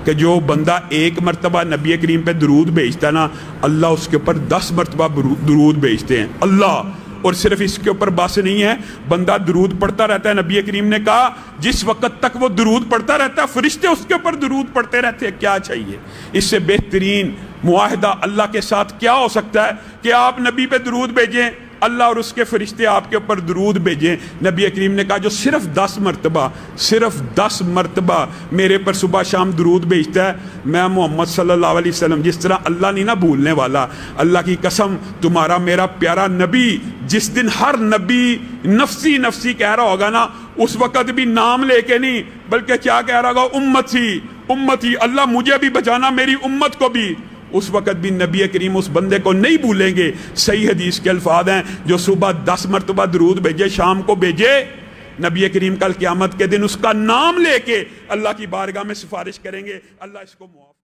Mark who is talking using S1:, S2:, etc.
S1: کہ جو بندہ ایک مرتبہ نبی کریم پہ درود بھیجتا ہے نا، اللہ اس کے اوپر 10 مرتبہ درود بھیجتے ہیں اللہ۔ اور صرف اس کے اوپر بس نہیں ہے، بندہ درود پڑھتا رہتا ہے۔ نبی کریم نے کہا جس وقت تک وہ درود پڑھتا رہتا ہے فرشتے اس کے اوپر درود پڑھتے رہتے ہیں۔ کیا چاہیے؟ اس سے بہترین معاہدہ اللہ کے ساتھ کیا ہو سکتا ہے کہ آپ نبی پہ درود بھیجیں، اللہ اور اس کے فرشتے آپ کے اوپر درود بھیجیں۔ نبی کریم نے کہا جو صرف 10 مرتبہ میرے پر صبح شام درود بھیجتا ہے، میں محمد صلی اللہ علیہ وسلم، جس طرح اللہ نہیں نہ بھولنے والا، اللہ کی قسم تمہارا میرا پیارا نبی جس دن ہر نبی نفسی نفسی کہہ رہا ہوگا نا، اس وقت بھی نام لے کے نہیں بلکہ کیا کہہ رہا ہوگا؟ امتی امتی، اللہ مجھے بھی بچانا، میری امت کو بھی۔ اس وقت بھی نبی کریم اس بندے کو نہیں بھولیں گے۔ صحیح حدیث کے الفاظ ہیں جو صبح 10 مرتبہ درود بھیجے، شام کو بھیجے، نبی کریم کل قیامت کے دن اس کا نام لے کے اللہ کی بارگاہ میں سفارش کریں گے، اللہ اس کو معاف